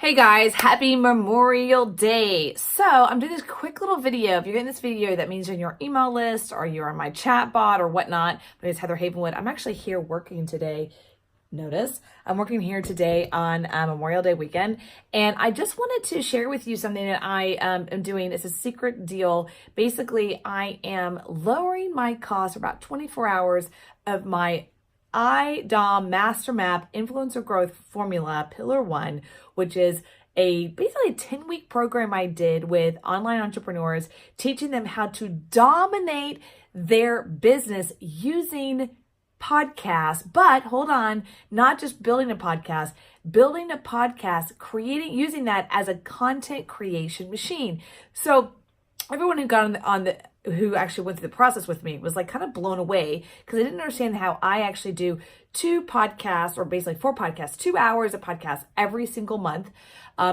Hey guys, happy Memorial Day. So I'm doing this quick little video. If you're getting this video, that means you're in your email list or you're on my chat bot or whatnot. My name is Heather Havenwood. I'm actually here working today. Notice I'm working here today on Memorial Day weekend. And I just wanted to share with you something that I am doing. It's a secret deal. Basically, I am lowering my cost for about 24 hours of my IDOM Master Map Influencer Growth Formula Pillar 1, which is basically a 10-week program I did with online entrepreneurs, teaching them how to dominate their business using podcasts. But hold on, not just building a podcast, using that as a content creation machine. So everyone who got who actually went through the process with me was like kind of blown away because I didn't understand how I actually do 2 podcasts, or basically 4 podcasts, 2 hours of podcasts every single month.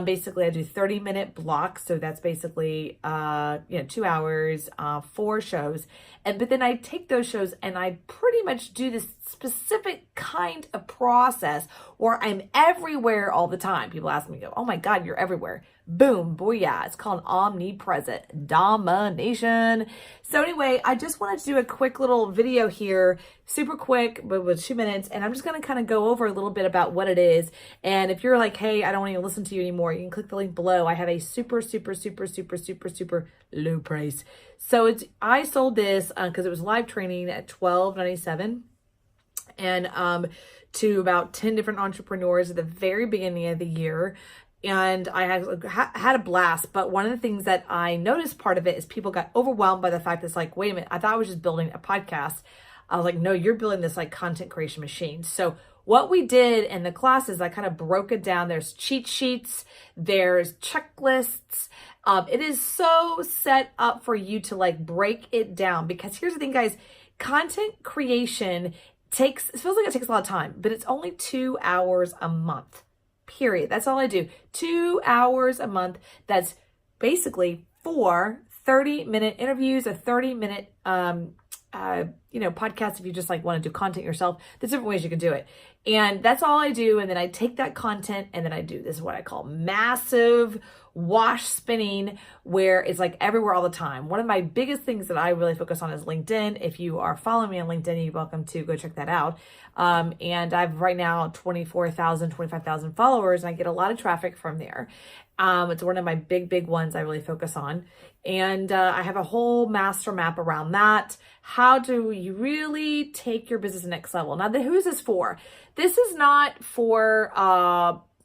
Basically I do 30-minute blocks. So that's basically, 2 hours, 4 shows. But then I take those shows and I pretty much do this specific kind of process where I'm everywhere all the time. People ask me, oh my God, you're everywhere. Boom, booyah. It's called omnipresent domination. So anyway, I just wanted to do a quick little video here, super quick, but with 2 minutes. And I'm just going to kind of go over a little bit about what it is. And if you're like, hey, I don't want to listen to you anymore, you can click the link below. I have a super low price. So I sold this because it was live training at $12.97. And to about 10 different entrepreneurs at the very beginning of the year. And I had a blast. But one of the things that I noticed part of it is people got overwhelmed by the fact that it's like, wait a minute, I thought I was just building a podcast. I was like, no, you're building this like content creation machine. So what we did in the classes, I kind of broke it down. There's cheat sheets, there's checklists. It is so set up for you to like break it down, because here's the thing, guys, content creation it feels like it takes a lot of time, but it's only 2 hours a month, period. That's all I do. 2 hours a month. That's basically 4 30-minute interviews, a 30-minute, podcast. If you just like want to do content yourself, there's different ways you can do it. And that's all I do. And then I take that content and then I do, this is what I call massive wash spinning, where it's like everywhere all the time. One of my biggest things that I really focus on is LinkedIn. If you are following me on LinkedIn, you're welcome to go check that out. And I've right now 25,000 followers, and I get a lot of traffic from there. It's one of my big ones I really focus on. And I have a whole master map around that. How do you really take your business to the next level? Now, who is this for? This is not for,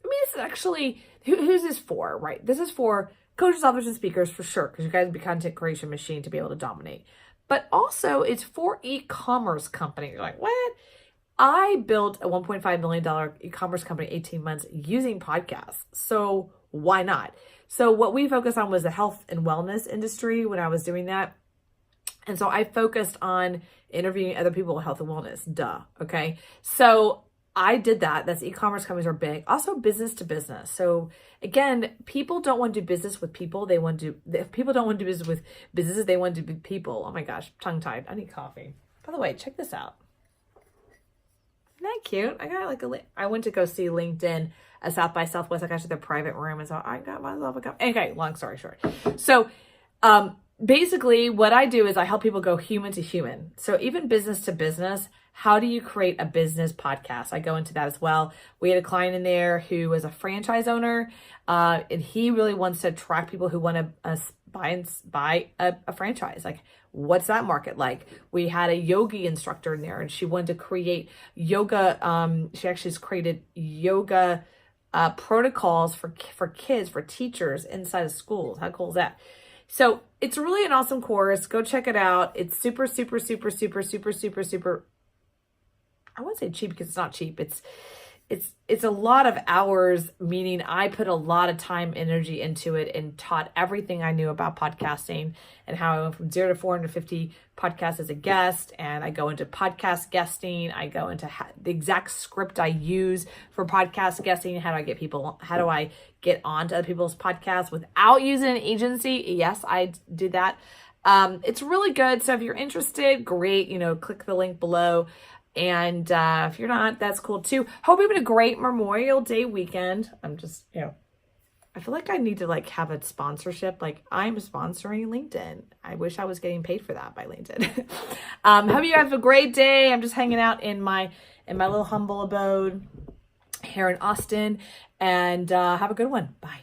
this is actually, who's this for, right? This is for coaches, authors, and speakers for sure, because you guys be a content creation machine to be able to dominate. But also it's for e-commerce companies. You're like, what? I built a $1.5 million e-commerce company 18 months using podcasts. So why not? So what we focused on was the health and wellness industry when I was doing that. And so I focused on interviewing other people with health and wellness. Duh. Okay. So I did that. That's e-commerce companies are big. Also business to business. So again, people don't want to do business with people. People don't want to do business with businesses. They want to do people. Oh my gosh. Tongue tied. I need coffee. By the way, check this out. Isn't that cute? I got I went to go see LinkedIn at South by Southwest. I got to their private room. And so I got myself a cup. Okay. Long story short. So, basically what I do is I help people go human to human. So even business to business, how do you create a business podcast? I go into that as well. We had a client in there who was a franchise owner, and he really wants to attract people who want to buy a franchise. Like, what's that market like? We had a yogi instructor in there, and she wanted to create yoga. She actually has created yoga protocols for kids, for teachers inside of schools. How cool is that? So it's really an awesome course. Go check it out. It's super. I wouldn't say cheap because it's not cheap. It's a lot of hours, meaning I put a lot of time, energy into it and taught everything I knew about podcasting and how I went from 0 to 450 podcasts as a guest. And I go into podcast guesting. I go into the exact script I use for podcast guesting. How do I get onto other people's podcasts without using an agency? Yes, I did that. It's really good. So if you're interested, great, click the link below. And if you're not, that's cool too. Hope you're having a great Memorial Day weekend. I'm just, I feel like I need to like have a sponsorship. Like I'm sponsoring LinkedIn. I wish I was getting paid for that by LinkedIn. Hope you guys have a great day. I'm just hanging out in my little humble abode here in Austin, and have a good one. Bye.